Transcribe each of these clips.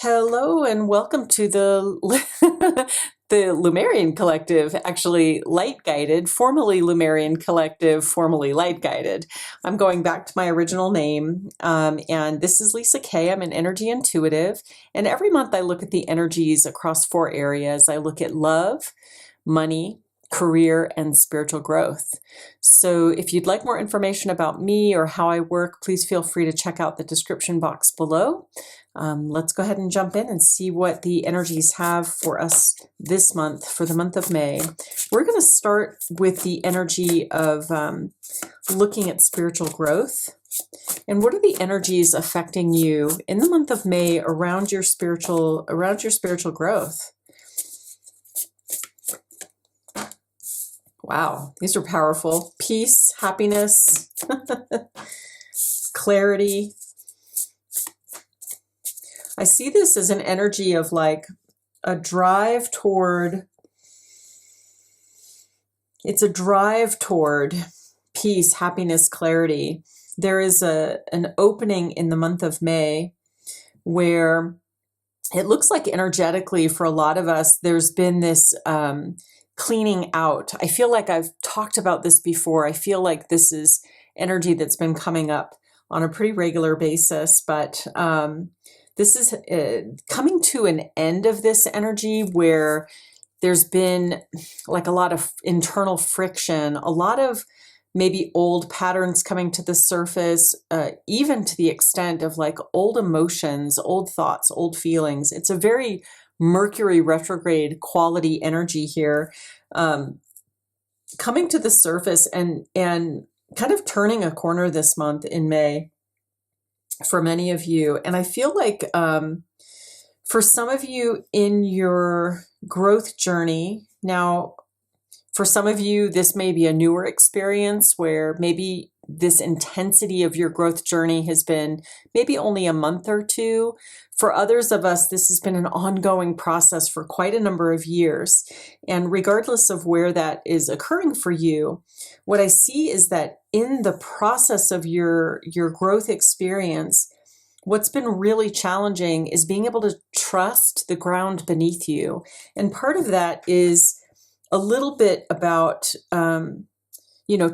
Hello and welcome to the the Lemurian Collective, actually Light Guided, formerly Lemurian Collective, formerly Light Guided. I'm going back to my original name, and this is Lisa Kay. I'm an energy intuitive, and every month I look at the energies across 4 areas. I look at love, money, career, and spiritual growth. So if you'd like more information about me or how I work, please feel free to check out the description box below. Let's go ahead and jump in and see what the energies have for us this month, for the month of May. We're going to start with the energy of looking at spiritual growth. And what are the energies affecting you in the month of May around your spiritual growth? Wow, these are powerful. Peace, happiness, clarity. I see this as an energy of like a drive toward, it's a drive toward peace, happiness, clarity. There is an opening in the month of May where it looks like energetically for a lot of us, there's been this cleaning out. I feel like I've talked about this before. I feel like this is energy that's been coming up on a pretty regular basis, but this is coming to an end of this energy where there's been like a lot of internal friction, a lot of maybe old patterns coming to the surface, even to the extent of like old emotions, old thoughts, old feelings. It's a very Mercury retrograde quality energy here, coming to the surface and kind of turning a corner this month in May for many of you. And I feel like for some of you in your growth journey, now for some of you, this may be a newer experience where maybe this intensity of your growth journey has been maybe only a month or two. For others of us, this has been an ongoing process for quite a number of years. And regardless of where that is occurring for you, what I see is that in the process of your growth experience, what's been really challenging is being able to trust the ground beneath you. And part of that is a little bit about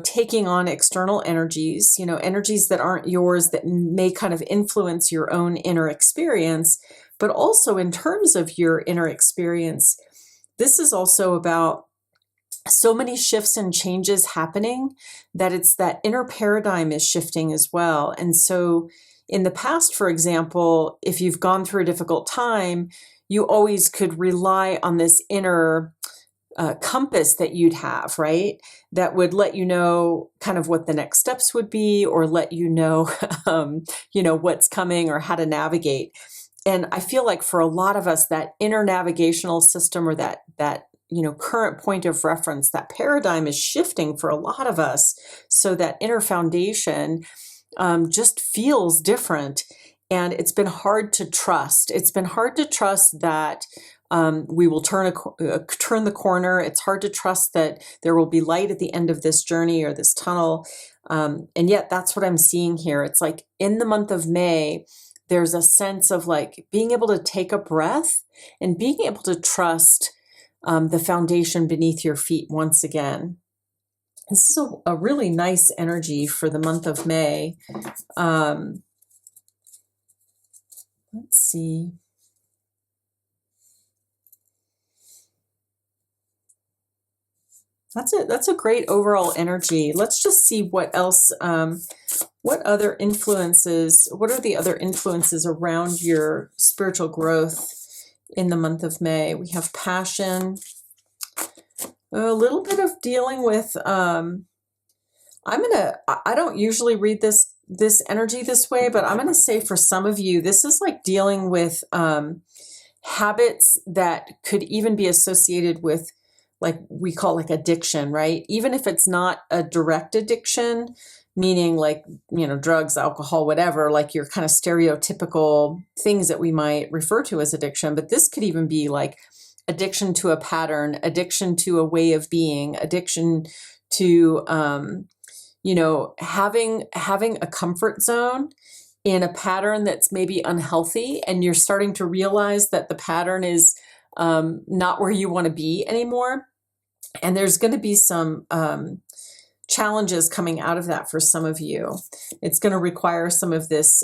taking on external energies, energies that aren't yours that may kind of influence your own inner experience. But also in terms of your inner experience, this is also about so many shifts and changes happening that it's that inner paradigm is shifting as well. And so in the past, for example, if you've gone through a difficult time, you always could rely on this inner compass that you'd have, right? That would let you know kind of what the next steps would be, or let you know, what's coming or how to navigate. And I feel like for a lot of us, that inner navigational system or that current point of reference, that paradigm is shifting for a lot of us. So that inner foundation just feels different. And it's been hard to trust. It's been hard to trust that we will turn the corner. It's hard to trust that there will be light at the end of this journey or this tunnel. And yet that's what I'm seeing here. It's like in the month of May, there's a sense of like being able to take a breath and being able to trust the foundation beneath your feet once again. This is a really nice energy for the month of May. Let's see. That's it. That's a great overall energy. Let's just see what else, what are the other influences around your spiritual growth in the month of May? We have passion, a little bit of dealing with, I don't usually read this energy this way, but I'm going to say for some of you, this is like dealing with habits that could even be associated with like we call like addiction, right? Even if it's not a direct addiction, meaning like, drugs, alcohol, whatever, like your kind of stereotypical things that we might refer to as addiction. But this could even be like addiction to a pattern, addiction to a way of being, addiction to, having a comfort zone in a pattern that's maybe unhealthy, and you're starting to realize that the pattern is not where you want to be anymore. And there's going to be some challenges coming out of that for some of you. It's going to require some of this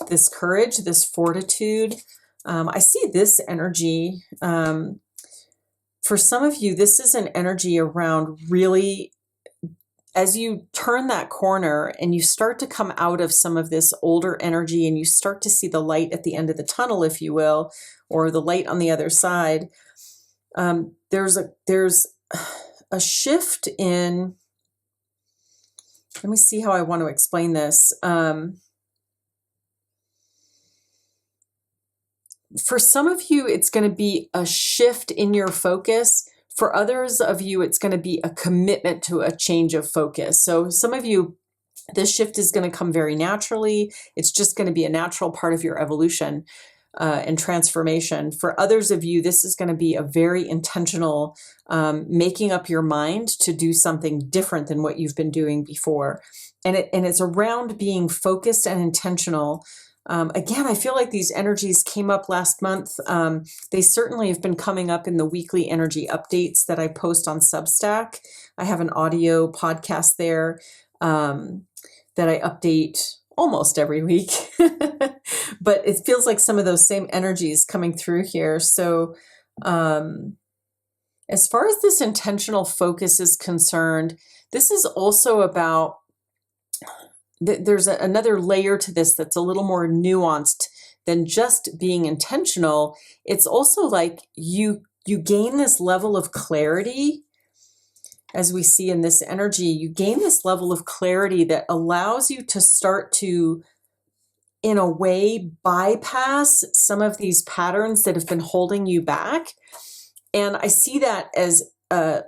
this courage, this fortitude. I see this energy. For some of you, this is an energy around really, as you turn that corner and you start to come out of some of this older energy and you start to see the light at the end of the tunnel, if you will, or the light on the other side, there's a shift in, let me see how I want to explain this. For some of you, it's going to be a shift in your focus. For others of you, it's going to be a commitment to a change of focus. So some of you, this shift is going to come very naturally. It's just going to be a natural part of your evolution and transformation. For others of you, this is going to be a very intentional making up your mind to do something different than what you've been doing before. And it's around being focused and intentional. Again, I feel like these energies came up last month. They certainly have been coming up in the weekly energy updates that I post on Substack. I have an audio podcast there that I update almost every week. But it feels like some of those same energies coming through here. So as far as this intentional focus is concerned, this is also about, there's another layer to this that's a little more nuanced than just being intentional. It's also like you gain this level of clarity. As we see in this energy, you gain this level of clarity that allows you to start to, in a way, bypass some of these patterns that have been holding you back. And I see that as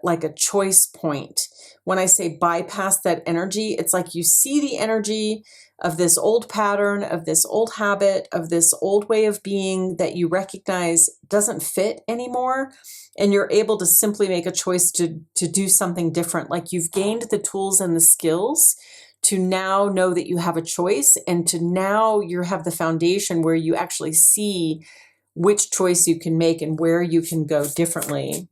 like a choice point. When I say bypass that energy, it's like you see the energy of this old pattern, of this old habit, of this old way of being that you recognize doesn't fit anymore. And you're able to simply make a choice to do something different. Like you've gained the tools and the skills to now know that you have a choice, and to now you have the foundation where you actually see which choice you can make and where you can go differently.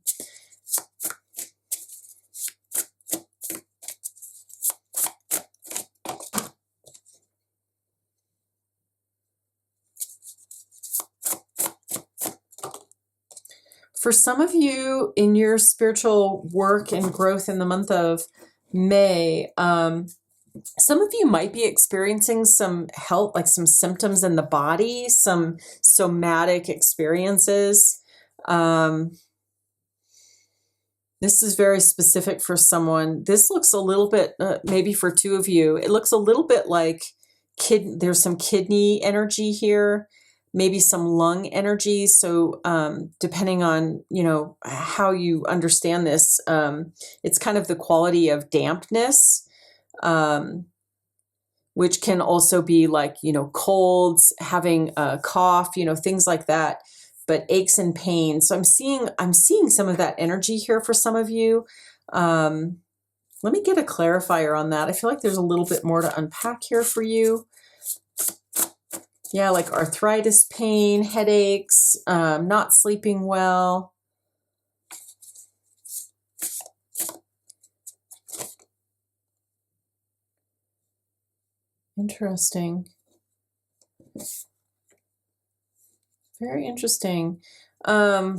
For some of you in your spiritual work and growth in the month of May, some of you might be experiencing some health, like some symptoms in the body, some somatic experiences. This is very specific for someone. This looks a little bit, maybe for two of you, it looks a little bit like there's some kidney energy here, maybe some lung energy. So depending on, how you understand this, it's kind of the quality of dampness, which can also be like, colds, having a cough, things like that, but aches and pains. So I'm seeing some of that energy here for some of you. Let me get a clarifier on that. I feel like there's a little bit more to unpack here for you. Yeah, like arthritis, pain, headaches, not sleeping well. Interesting. Very interesting. I'm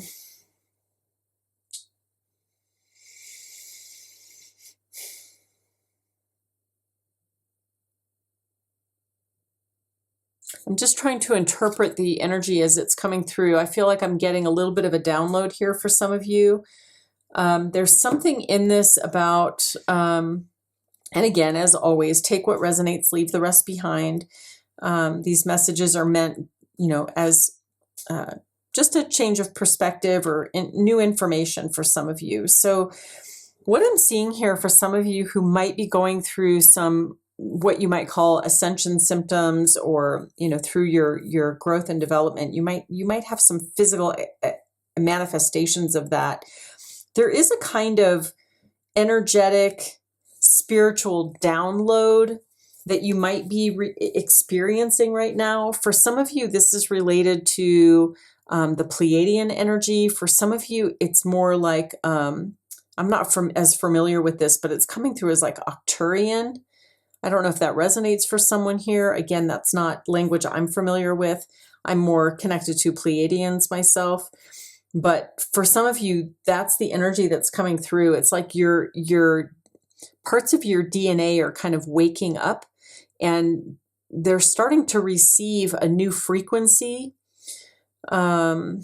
just trying to interpret the energy as it's coming through. I feel like I'm getting a little bit of a download here for some of you. There's something in this about, and again, as always, take what resonates, leave the rest behind. These messages are meant, as just a change of perspective or new information for some of you. So what I'm seeing here for some of you who might be going through some what you might call ascension symptoms, or through your growth and development, you might have some physical manifestations of that. There is a kind of energetic spiritual download that you might be experiencing right now. For some of you, this is related to the Pleiadian energy. For some of you, it's more like, I'm not as familiar with this, but it's coming through as like Arcturian. I don't know if that resonates for someone here. Again, that's not language I'm familiar with. I'm more connected to Pleiadians myself. But for some of you, that's the energy that's coming through. It's like your parts of your DNA are kind of waking up, and they're starting to receive a new frequency. And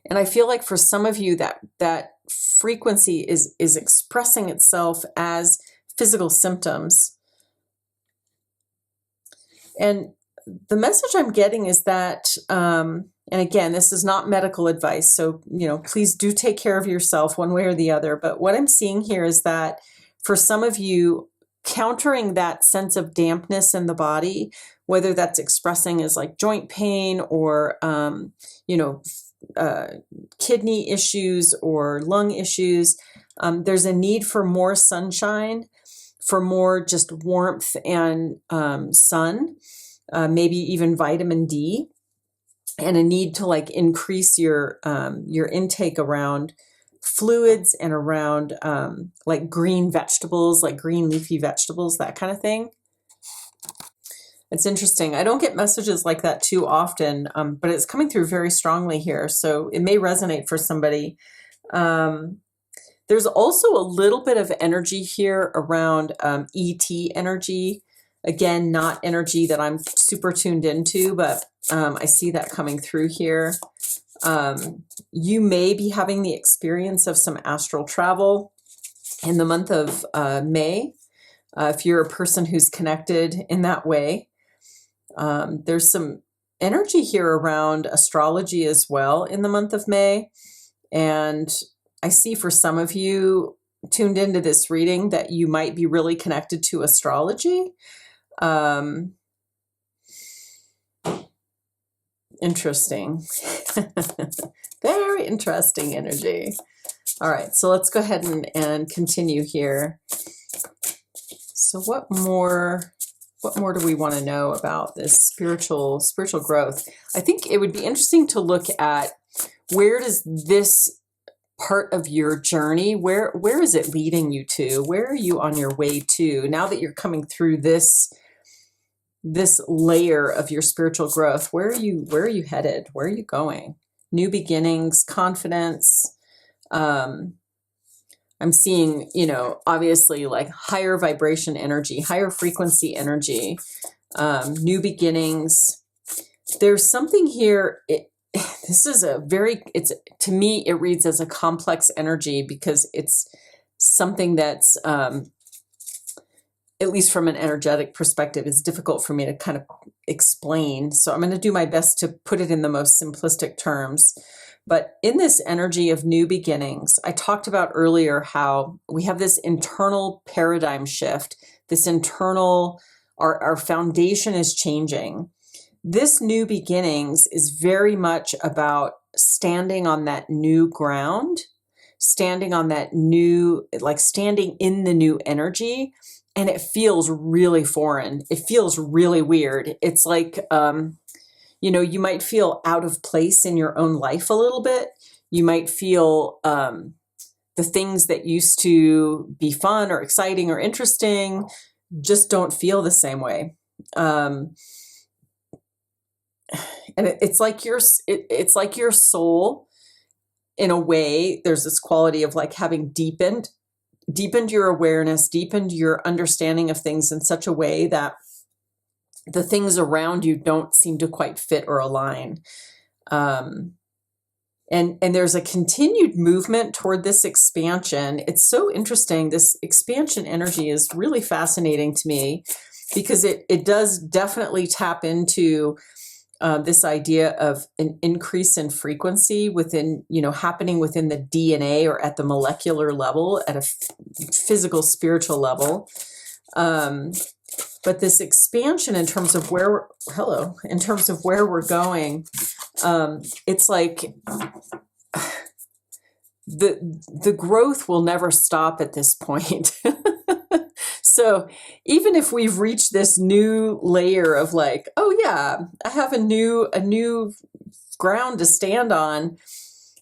I feel like for some of you that frequency is expressing itself as physical symptoms. And the message I'm getting is that, and again, this is not medical advice, so, please do take care of yourself one way or the other. But what I'm seeing here is that for some of you, countering that sense of dampness in the body, whether that's expressing as like joint pain or, kidney issues or lung issues, there's a need for more sunshine, for more just warmth and sun, maybe even vitamin D, and a need to like increase your intake around fluids and around like green vegetables, like green leafy vegetables, that kind of thing. It's interesting. I don't get messages like that too often, but it's coming through very strongly here. So it may resonate for somebody. There's also a little bit of energy here around ET energy. Again, not energy that I'm super tuned into, but I see that coming through here. You may be having the experience of some astral travel in the month of May, if you're a person who's connected in that way. There's some energy here around astrology as well in the month of May. And I see for some of you tuned into this reading that you might be really connected to astrology. Interesting. Very interesting energy. All right, so let's go ahead and continue here. So what more do we want to know about this spiritual growth? I think it would be interesting to look at, where does this part of your journey, where is it leading you to? Where are you on your way to now that you're coming through this layer of your spiritual growth? Where are you headed? Where are you going? New beginnings, confidence. I'm seeing, obviously like higher vibration energy, higher frequency energy, new beginnings. There's something here. To me, it reads as a complex energy because it's something that's, at least from an energetic perspective, is difficult for me to kind of explain. So I'm going to do my best to put it in the most simplistic terms. But in this energy of new beginnings, I talked about earlier how we have this internal paradigm shift, this internal, our foundation is changing. This new beginnings is very much about standing on that new ground, standing on that new, like standing in the new energy. And it feels really foreign. It feels really weird. It's like, you might feel out of place in your own life a little bit. You might feel the things that used to be fun or exciting or interesting just don't feel the same way. And it's like your soul, in a way, there's this quality of like having deepened your awareness, deepened your understanding of things in such a way that the things around you don't seem to quite fit or align. And there's a continued movement toward this expansion. It's so interesting. This expansion energy is really fascinating to me because it does definitely tap into this idea of an increase in frequency within, happening within the DNA or at the molecular level, at a physical, spiritual level. But this expansion in terms of where we're going, it's like the growth will never stop at this point. So even if we've reached this new layer of like, oh yeah, I have a new ground to stand on,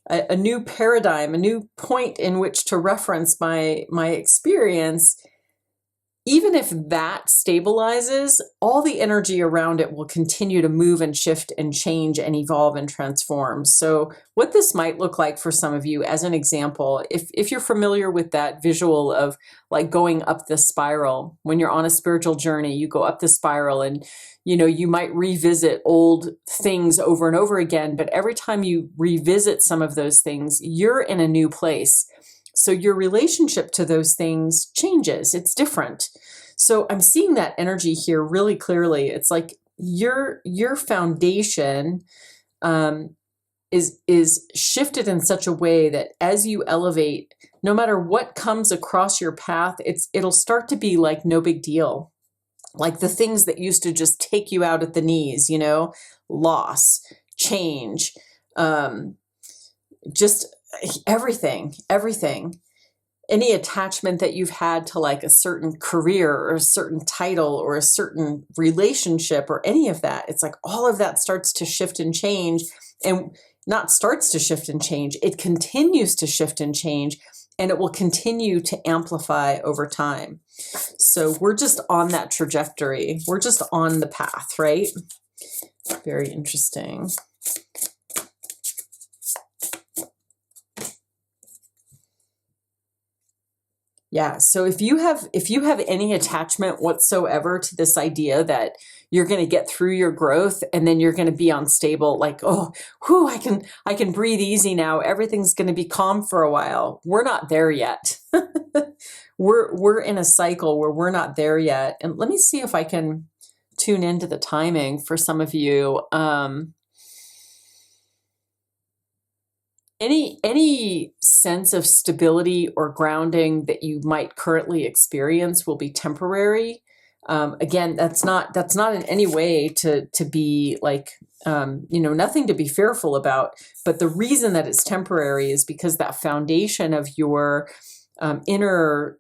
a new paradigm, a new point in which to reference my experience, even if that stabilizes, all the energy around it will continue to move and shift and change and evolve and transform. So what this might look like for some of you, as an example, if you're familiar with that visual of like going up the spiral, when you're on a spiritual journey, you go up the spiral and you might revisit old things over and over again, but every time you revisit some of those things, you're in a new place. So your relationship to those things changes. It's different. So I'm seeing that energy here really clearly. It's like your foundation is shifted in such a way that as you elevate, no matter what comes across your path, it'll start to be like no big deal. Like the things that used to just take you out at the knees, loss, change, just everything, any attachment that you've had to like a certain career or a certain title or a certain relationship or any of that. It's like all of that starts to shift and change, and not starts to shift and change. It continues to shift and change, and it will continue to amplify over time. So we're just on that trajectory. We're just on the path, right? Very interesting. Yeah. So if you have any attachment whatsoever to this idea that you're going to get through your growth and then you're going to be unstable, like, oh, whew, I can breathe easy now. Everything's going to be calm for a while. We're not there yet. We're in a cycle where we're not there yet. And let me see if I can tune into the timing for some of you. Any sense of stability or grounding that you might currently experience will be temporary. Again, that's not in any way to be like, nothing to be fearful about. But the reason that it's temporary is because that foundation of your inner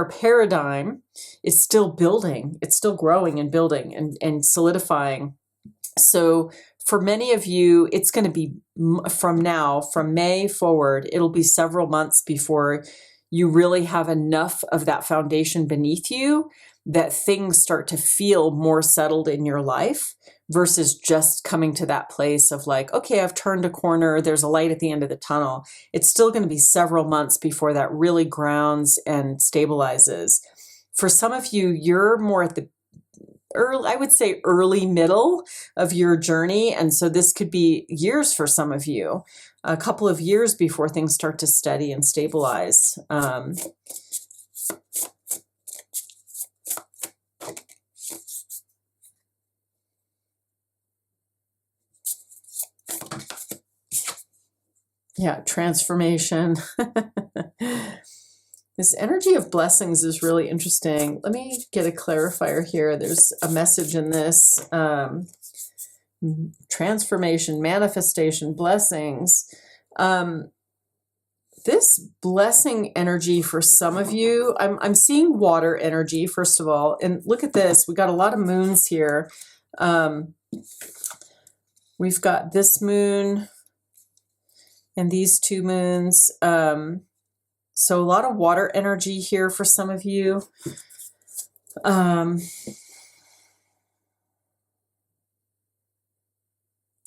paradigm is still building. It's still growing and building and solidifying. So for many of you, it's going to be from May forward, it'll be several months before you really have enough of that foundation beneath you that things start to feel more settled in your life versus just coming to that place of like, okay, I've turned a corner. There's a light at the end of the tunnel. It's still going to be several months before that really grounds and stabilizes. For some of you, you're more at the early middle of your journey. And so this could be years for some of you, a couple of years before things start to steady and stabilize. Yeah, transformation. This energy of blessings is really interesting. Let me get a clarifier here. There's a message in this. Transformation, manifestation, blessings. This blessing energy for some of you, I'm seeing water energy, first of all. And look at this. We got a lot of moons here. We've got this moon and these two moons. So a lot of water energy here for some of you.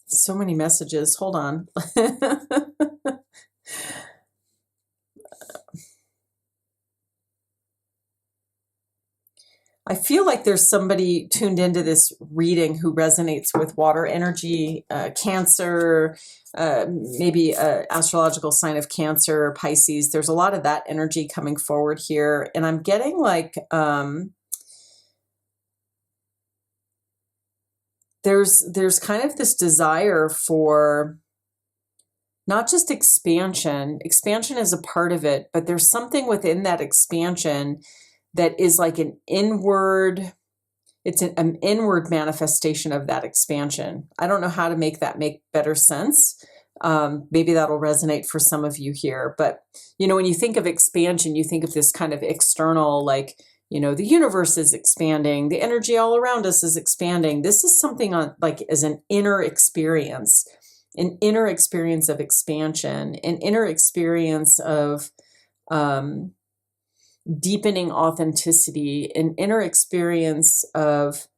So many messages. Hold on. I feel like there's somebody tuned into this reading who resonates with water energy, Cancer, maybe an astrological sign of Cancer, Pisces. There's a lot of that energy coming forward here. And I'm getting like, there's kind of this desire for not just expansion. Expansion is a part of it, but there's something within that expansion that is like an inward manifestation of that expansion. I don't know how to make that make better sense. Maybe that'll resonate for some of you here. But, when you think of expansion, you think of this kind of external, like, the universe is expanding, the energy all around us is expanding. This is something on like as an inner experience of expansion, an inner experience of deepening authenticity, an inner experience of,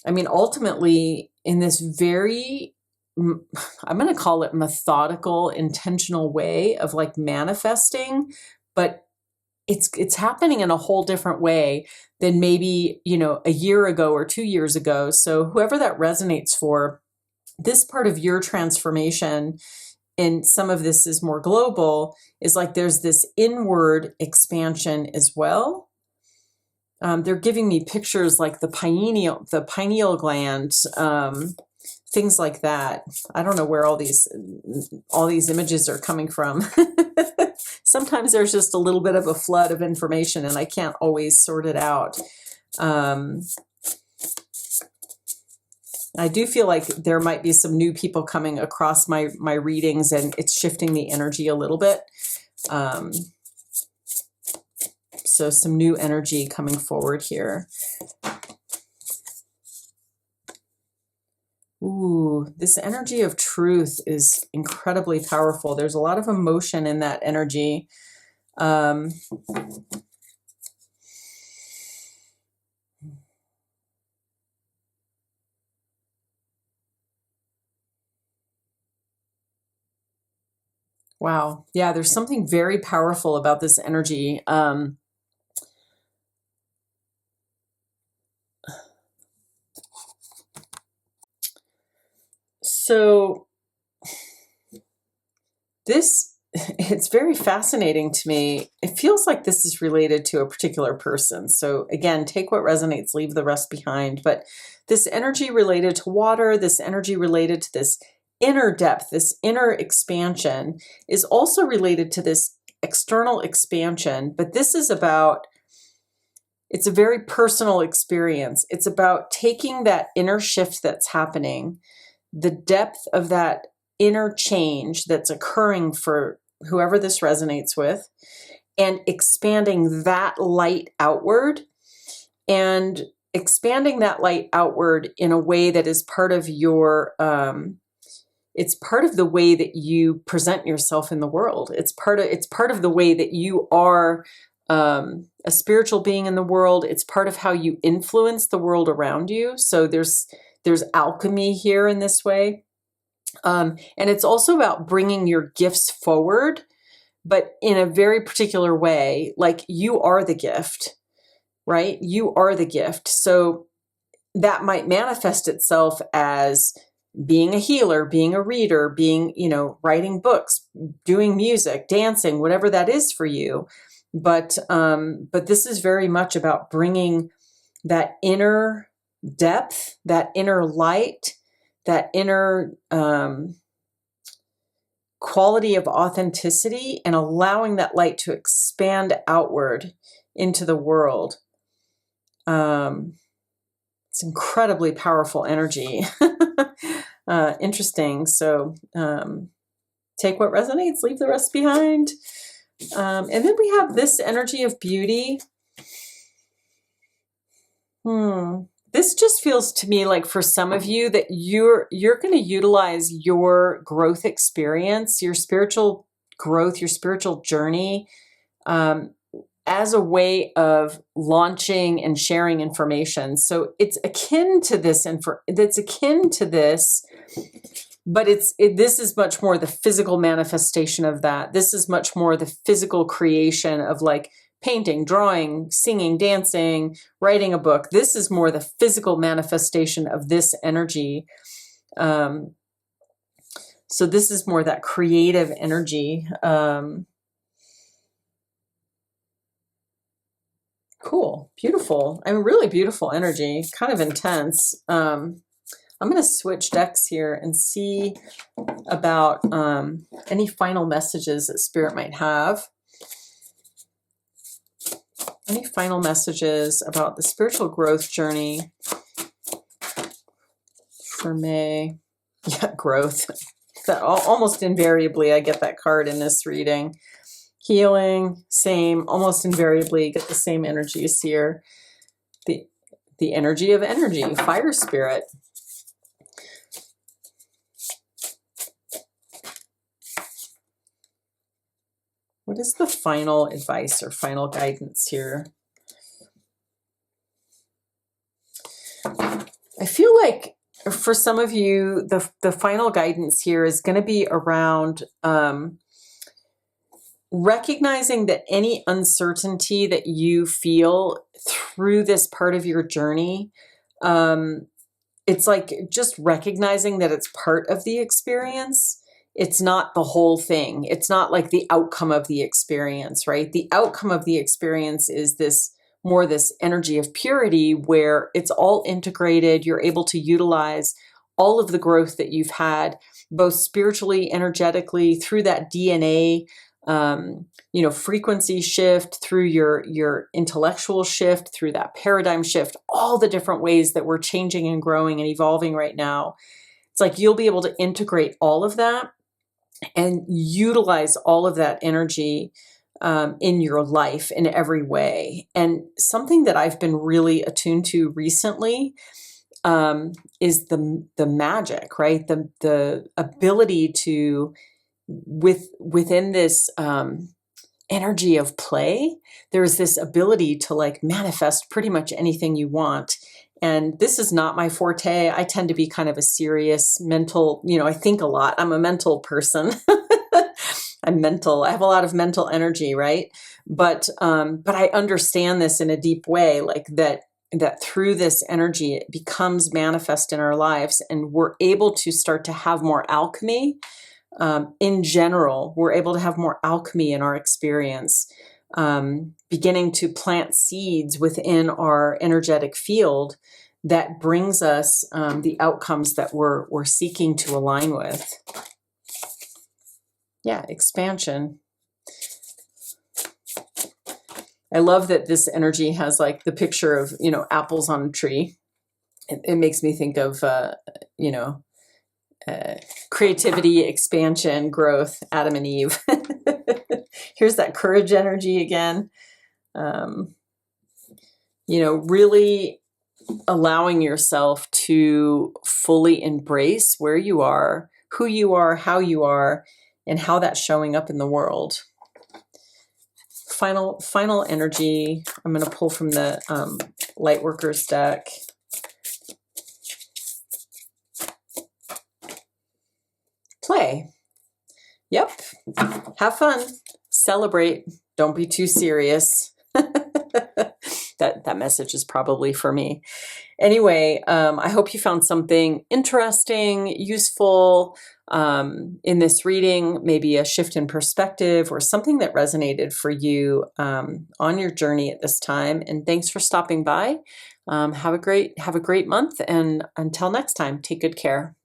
ultimately in this very, I'm going to call it methodical, intentional way of like manifesting, but it's happening in a whole different way than maybe, a year ago or 2 years ago. So whoever that resonates for, this part of your transformation, and some of this is more global, is like there's this inward expansion as well. They're giving me pictures like the pineal gland, things like that. I don't know where all these images are coming from. Sometimes there's just a little bit of a flood of information and I can't always sort it out. I do feel like there might be some new people coming across my readings, and it's shifting the energy a little bit. So some new energy coming forward here. Ooh, this energy of truth is incredibly powerful. There's a lot of emotion in that energy. Wow. Yeah, there's something very powerful about this energy. So it's very fascinating to me. It feels like this is related to a particular person. So again, take what resonates, leave the rest behind. But this energy related to water, this energy related to this inner depth, this inner expansion, is also related to this external expansion. But this is about, it's a very personal experience. It's about taking that inner shift that's happening, the depth of that inner change that's occurring for whoever this resonates with, and expanding that light outward, and expanding that light outward in a way that is part of your, it's part of the way that you present yourself in the world. It's part of the way that you are a spiritual being in the world. It's part of how you influence the world around you. So there's alchemy here in this way. And it's also about bringing your gifts forward, but in a very particular way. Like you are the gift, right? You are the gift. So that might manifest itself as being a healer, being a reader, being, writing books, doing music, dancing, whatever that is for you. But this is very much about bringing that inner depth, that inner light, that inner quality of authenticity, and allowing that light to expand outward into the world. It's incredibly powerful energy. Interesting. So take what resonates, leave the rest behind. And then we have this energy of beauty. This just feels to me like for some of you that you're going to utilize your growth experience, your spiritual growth, your spiritual journey, as a way of launching and sharing information. So it's akin to this, but this is much more the physical manifestation of that. This is much more the physical creation of like painting, drawing, singing, dancing, writing a book. This is more the physical manifestation of this energy. So this is more that creative energy. Cool. Beautiful. Really beautiful energy, kind of intense. I'm going to switch decks here and see about any final messages that Spirit might have. Any final messages about the spiritual growth journey for May? Yeah, growth. That almost invariably I get that card in this reading. healing, same, almost invariably get the same energies here. The energy of energy, fire spirit. What is the final advice or final guidance here? I feel like for some of you, the final guidance here is going to be around recognizing that any uncertainty that you feel through this part of your journey, it's like just recognizing that it's part of the experience. It's not the whole thing. It's not like the outcome of the experience, right? The outcome of the experience is this energy of purity where it's all integrated. You're able to utilize all of the growth that you've had, both spiritually, energetically, through that DNA, frequency shift, through your intellectual shift, through that paradigm shift, all the different ways that we're changing and growing and evolving right now. It's like you'll be able to integrate all of that and utilize all of that energy in your life in every way. And something that I've been really attuned to recently is the magic, right? The ability to, within this energy of play, there's this ability to like manifest pretty much anything you want. And this is not my forte. I tend to be kind of a serious mental, I think a lot. I'm a mental person. I'm mental. I have a lot of mental energy, right? But I understand this in a deep way, like that through this energy, it becomes manifest in our lives, and we're able to start to have more alchemy. In general, we're able to have more alchemy in our experience, beginning to plant seeds within our energetic field that brings us the outcomes that we're seeking to align with. Yeah, expansion. I love that this energy has like the picture of, apples on a tree. It makes me think of, creativity, expansion, growth, Adam and Eve. Here's that courage energy again. Really allowing yourself to fully embrace where you are, who you are, how you are, and how that's showing up in the world. Final energy. I'm going to pull from the Lightworkers deck. Play. Yep. Have fun. Celebrate. Don't be too serious. That message is probably for me. Anyway, I hope you found something interesting, useful in this reading, maybe a shift in perspective or something that resonated for you on your journey at this time. And thanks for stopping by. Have a great month. And until next time, take good care.